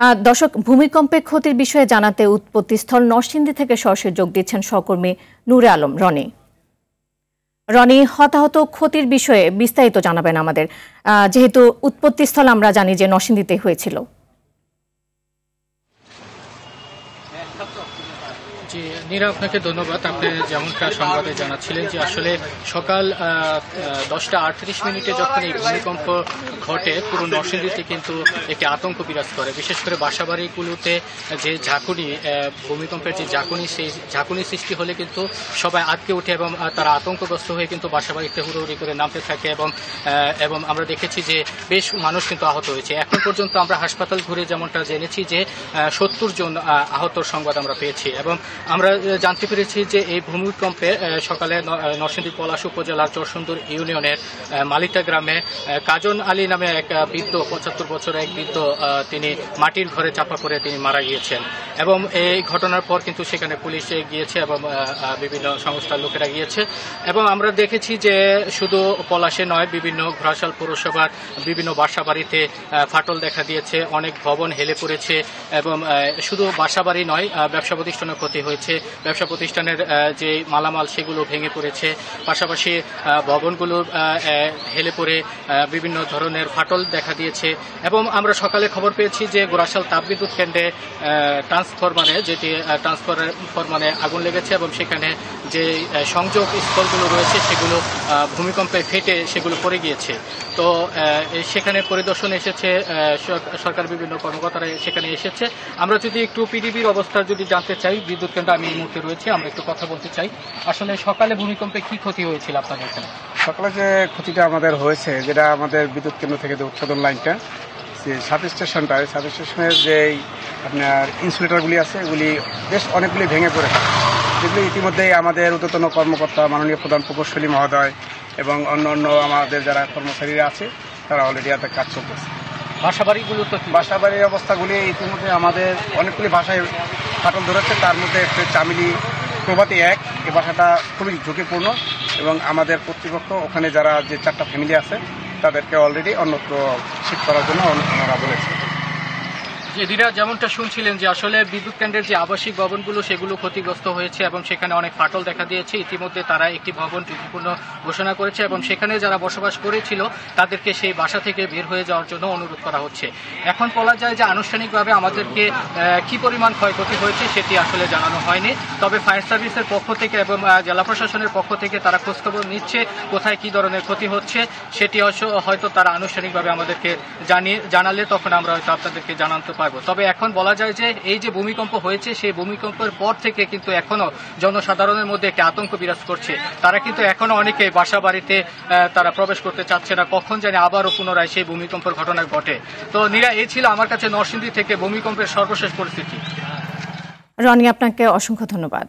দর্শক, ভূমিকম্পে ক্ষতির বিষয়ে জানাতে উৎপত্তিস্থল নরসিংদী থেকে সরাসরি যোগ দিচ্ছেন সহকর্মী নূরে আলম রনি। রনি, হতাহত ক্ষতির বিষয়ে বিস্তারিত জানাবেন আমাদের, যেহেতু উৎপত্তিস্থল আমরা জানি যে নরসিংদীতে হয়েছিল। জি নীরা, আপনাকে ধন্যবাদ। আপনি যেমনটা সংবাদে জানাচ্ছিলেন যে আসলে সকাল 10:38 যখন এই ভূমিকম্প ঘটে, পুরো নরসিংদীতে কিন্তু একটি আতঙ্ক বিরাজ করে। বিশেষ করে বাসাবাড়িগুলোতে যে ঝাঁকুনি, ভূমিকম্পের যে ঝাঁকুনি, সেই ঝাঁকুনি সৃষ্টি হলে কিন্তু সবাই আটকে ওঠে এবং তারা আতঙ্কগ্রস্ত হয়ে কিন্তু বাসাবাড়িতে হুড়োহুড়ি করে নামতে থাকে এবং আমরা দেখেছি যে বেশ মানুষ কিন্তু আহত হয়েছে। এখন পর্যন্ত আমরা হাসপাতাল ঘুরে যেমনটা জেনেছি যে 70 জন আহতর সংবাদ আমরা পেয়েছি এবং আমরা জানতে পেরেছি যে এই ভূমিকম্পে সকালে নরসিংদী পলাশ উপজেলার চরসুন্দর ইউনিয়নের মালিতা গ্রামে কাজন আলী নামে এক বৃদ্ধ, 75 বছরের এক বৃদ্ধ, তিনি মাটির ঘরে চাপা পড়ে তিনি মারা গিয়েছেন এবং এই ঘটনার পর কিন্তু সেখানে পুলিশ গিয়েছে এবং বিভিন্ন সংস্থার লোকেরা গিয়েছে এবং আমরা দেখেছি যে শুধু পলাশে নয়, বিভিন্ন ঘোড়াশাল পৌরসভার বিভিন্ন বাসা বাড়িতে ফাটল দেখা দিয়েছে, অনেক ভবন হেলে পড়েছে এবং শুধু বাসা বাড়ি নয়, ব্যবসা প্রতিষ্ঠানের ক্ষতি হয়েছে, ব্যবসা প্রতিষ্ঠানের যে মালামাল সেগুলো ভেঙে পড়েছে, পাশাপাশি ভবনগুলো হেলে পড়ে বিভিন্ন ধরনের ফাটল দেখা দিয়েছে এবং আমরা সকালে খবর পেয়েছি যে গোড়াশাল তাপবিদ্যুৎ কেন্দ্রে ট্রান্সফরমারে আগুন লেগেছে এবং সেখানে যে সংযোগ স্থলগুলো রয়েছে সেগুলো ভূমিকম্পে ফেটে সেগুলো পড়ে গিয়েছে। তো সেখানে পরিদর্শন এসেছে, সরকার বিভিন্ন কর্মকর্তারা সেখানে এসেছে। আমরা যদি একটু পিডিবির অবস্থা যদি জানতে চাই, বিদ্যুৎ কেন্দ্র আমি এই মুহূর্তে রয়েছে, আমরা একটু কথা বলতে চাই। আসলে সকালে ভূমিকম্পে কি ক্ষতি হয়েছিল আপনাদের এখানে? সকালে যে ক্ষতিটা আমাদের হয়েছে, যেটা আমাদের বিদ্যুৎ কেন্দ্র থেকে যে উৎপাদন লাইনটা, সাব স্টেশনের যে আপনার ইনসুলেটরগুলি আছে, এগুলি বেশ অনেকগুলি ভেঙে পড়ে, যেগুলি ইতিমধ্যেই আমাদের ঊর্ধ্বতন কর্মকর্তা মাননীয় প্রধান প্রকৌশলী মহোদয় এবং অন্য আমাদের যারা কর্মচারীরা আছে তারা অলরেডি তাদের কাজ চলতেছে। বাসাবাড়ির অবস্থাগুলি ইতিমধ্যে আমাদের অনেকগুলি ভাষায় ফাটল ধরেছে, তার মধ্যে একটা চামিলি প্রভাতী এই বাসাটা খুবই ঝুঁকিপূর্ণ এবং আমাদের কর্তৃপক্ষ ওখানে যারা যে 4টা ফ্যামিলি আছে তাদেরকে অলরেডি অন্যত্র শিফট করার জন্য ওনারা বলেছে। এদিরা যেমনটা শুনছিলেন যে আসলে বিদ্যুৎ কেন্দ্রের যে আবাসিক ভবনগুলো সেগুলো ক্ষতিগ্রস্ত হয়েছে এবং সেখানে অনেক ফাটল দেখা দিয়েছে। ইতিমধ্যে তারা একটি ভবন ঝুঁকিপূর্ণ ঘোষণা করেছে এবং সেখানে যারা বসবাস করেছিল তাদেরকে সেই বাসা থেকে বের হয়ে যাওয়ার জন্য অনুরোধ করা হচ্ছে। এখন বলা যায় যে আনুষ্ঠানিকভাবে আমাদেরকে কি পরিমাণ ক্ষয়ক্ষতি হয়েছে সেটি আসলে জানানো হয়নি, তবে ফায়ার সার্ভিসের পক্ষ থেকে এবং জেলা প্রশাসনের পক্ষ থেকে তারা খোঁজখবর নিচ্ছে কোথায় কি ধরনের ক্ষতি হচ্ছে, সেটি হয়তো তারা আনুষ্ঠানিকভাবে আমাদেরকে জানালে তখন আমরা হয়তো আপনাদেরকে জানাতে পারবো। তবে এখন বলা যায় যে এই যে ভূমিকম্প হয়েছে, সেই ভূমিকম্পের পর থেকে কিন্তু এখনো জনসাধারণের মধ্যে একটি আতঙ্ক বিরাজ করছে। তারা কিন্তু এখনো অনেকে বাসা বাড়িতে তারা প্রবেশ করতে চাচ্ছে না, কখন জানি আবারও পুনরায় সেই ভূমিকম্পের ঘটনা ঘটে। তো নীরা, এই ছিল আমার কাছে নরসিংদী থেকে ভূমিকম্পের সর্বশেষ পরিস্থিতি। রনি, আপনাকে অসংখ্য ধন্যবাদ।